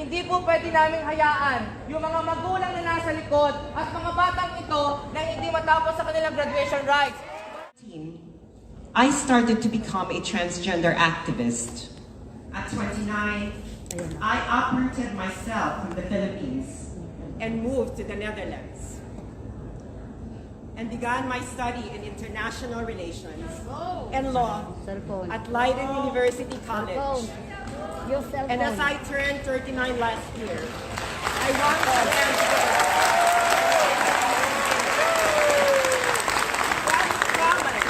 Hindi po pwede naming hayaan yung mga magulang na nasa likod at mga batang ito na hindi matapos sa kanilang graduation rites. I started to become a transgender activist. At 29, I uprooted myself from the Philippines and moved to the Netherlands and began my study in international relations and law at Leiden University College. And as I turned 39 last year, I want to answer what's common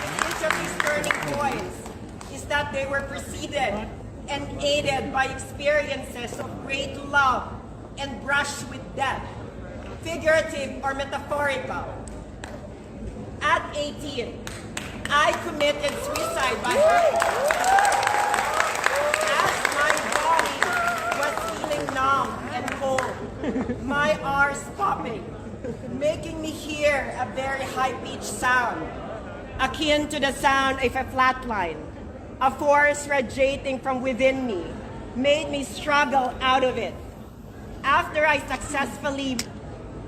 in each of these turning points is that they were preceded and aided by experiences of great love and brush with death, figurative or metaphorical. At 18, I committed suicide by hurt. As my body was feeling numb and cold, my R's popping, making me hear a very high-pitched sound, akin to the sound of a flat line. A force radiating from within me made me struggle out of it. After I successfully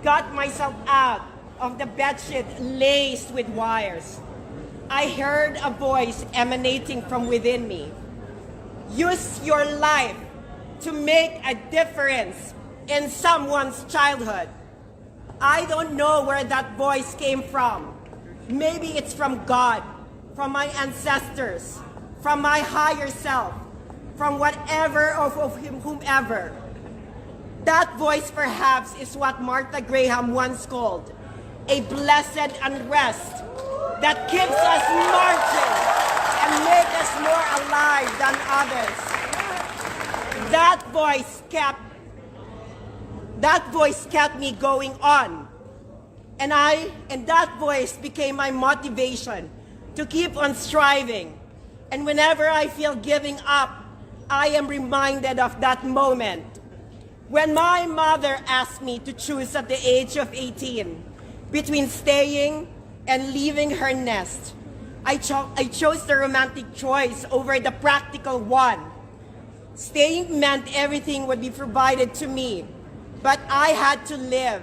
got myself out of the bedsheet laced with wires, I heard a voice emanating from within me. Use your life to make a difference in someone's childhood. I don't know where that voice came from. Maybe it's from God, from my ancestors, from my higher self, from whatever of whomever. That voice perhaps is what Martha Graham once called a blessed unrest that keeps us marching and makes us more alive than others. That voice kept me going on. And that voice became my motivation to keep on striving. And whenever I feel giving up, I am reminded of that moment when my mother asked me to choose at the age of 18 between staying and leaving her nest. I chose the romantic choice over the practical one. Staying meant everything would be provided to me, but I had to live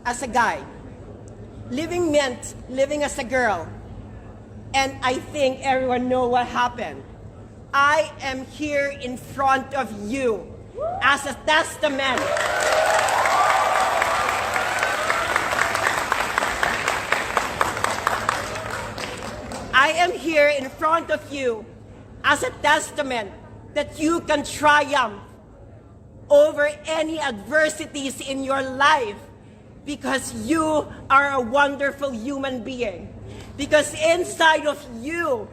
as a guy. Living meant living as a girl. And I think everyone knows what happened. I am here in front of you as a testament. I am here in front of you as a testament that you can triumph over any adversities in your life because you are a wonderful human being. Because inside of you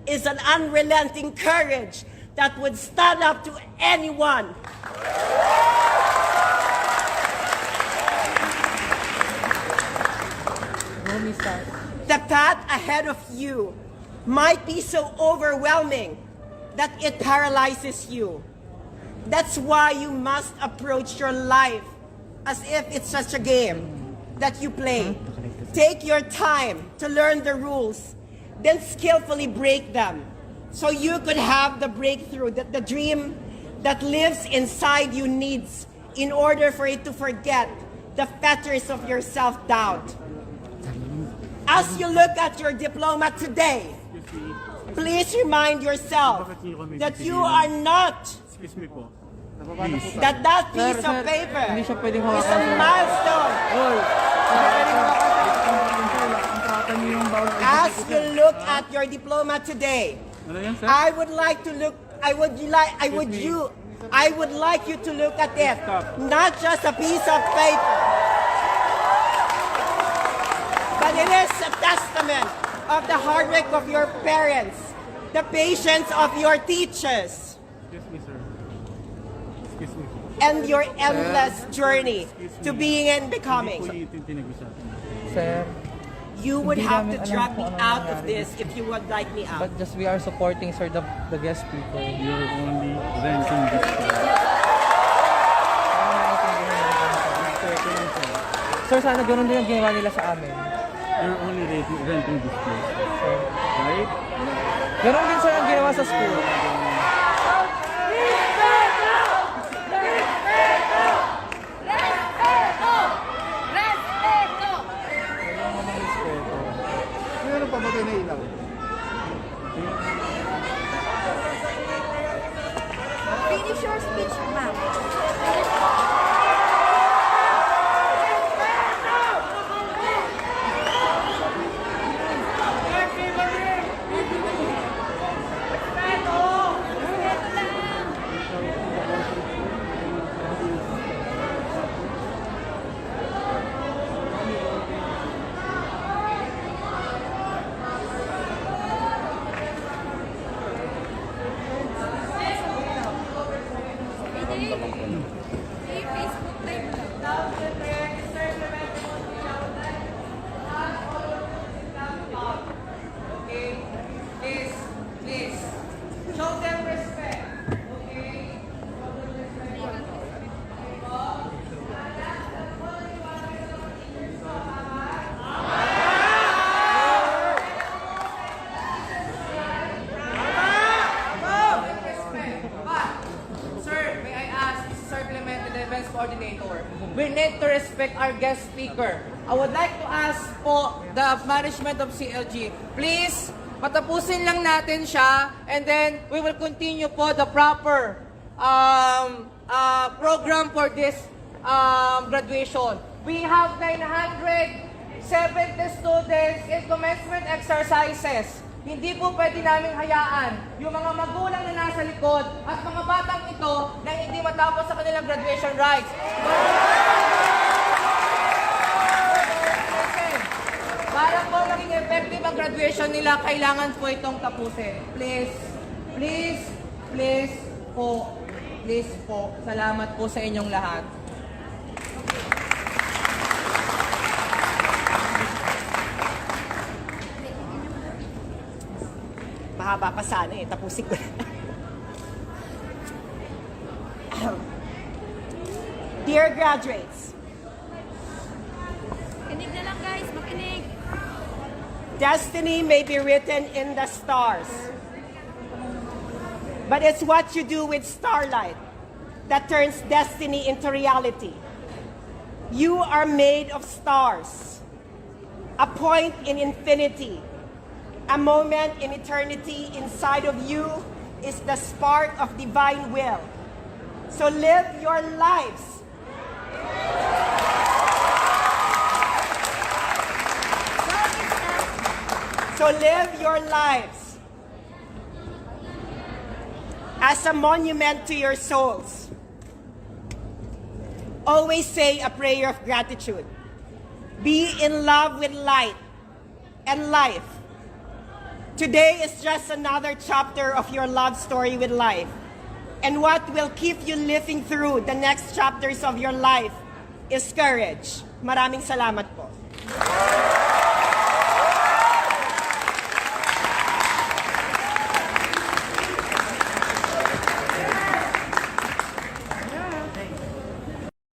is an unrelenting courage that would stand up to anyone. The path ahead of you might be so overwhelming that it paralyzes you. That's why you must approach your life as if it's such a game that you play. Take your time to learn the rules, then skillfully break them so you could have the breakthrough that the dream that lives inside you needs in order for it to forget the fetters of your self-doubt. As you look at your diploma today, please remind yourself that you are not, that piece of paper is a milestone. As you look at your diploma today, I would like you to look at it, not just a piece of paper, but it is a testament of the hard work of your parents, the patience of your teachers, and your endless journey to being and becoming. Sir, you would have to drag me out of this if you would like me out. but just we are supporting, sir, the guest speaker. You're only renting this place. Sir, sana ganun din ang ginawa nila sa amin. You're only renting this place. Sir, Right? ganun din, sir, ang ginawa sa school. Okay? Please. Show them respect. Okay? Show them respect. Okay po? But, sir, may I ask, Sir Clemente, the events coordinator, we need to respect our guest speaker. I would like to ask po the management of CLG, please, patapusin lang natin siya and then we will continue po the proper program for this graduation. We have 970 students in commencement exercises. Hindi po pwede namin hayaan yung mga magulang na nasa likod at mga batang ito na hindi matapos sa kanilang graduation rites. Para po maging effective ang graduation nila, kailangan po itong tapusin. Please po. Salamat po sa inyong lahat. Mahaba pa sana eh, tapusin ko na. Dear graduates, Makinig na lang guys, makinig. destiny may be written in the stars, but it's what you do with starlight that turns destiny into reality. You are made of stars, a point in infinity, a moment in eternity. Inside of you is the spark of divine will. So live your lives. So live your lives as a monument to your souls. Always say a prayer of gratitude. Be in love with light and life. Today is just another chapter of your love story with life. And what will keep you living through the next chapters of your life is courage. Maraming salamat po.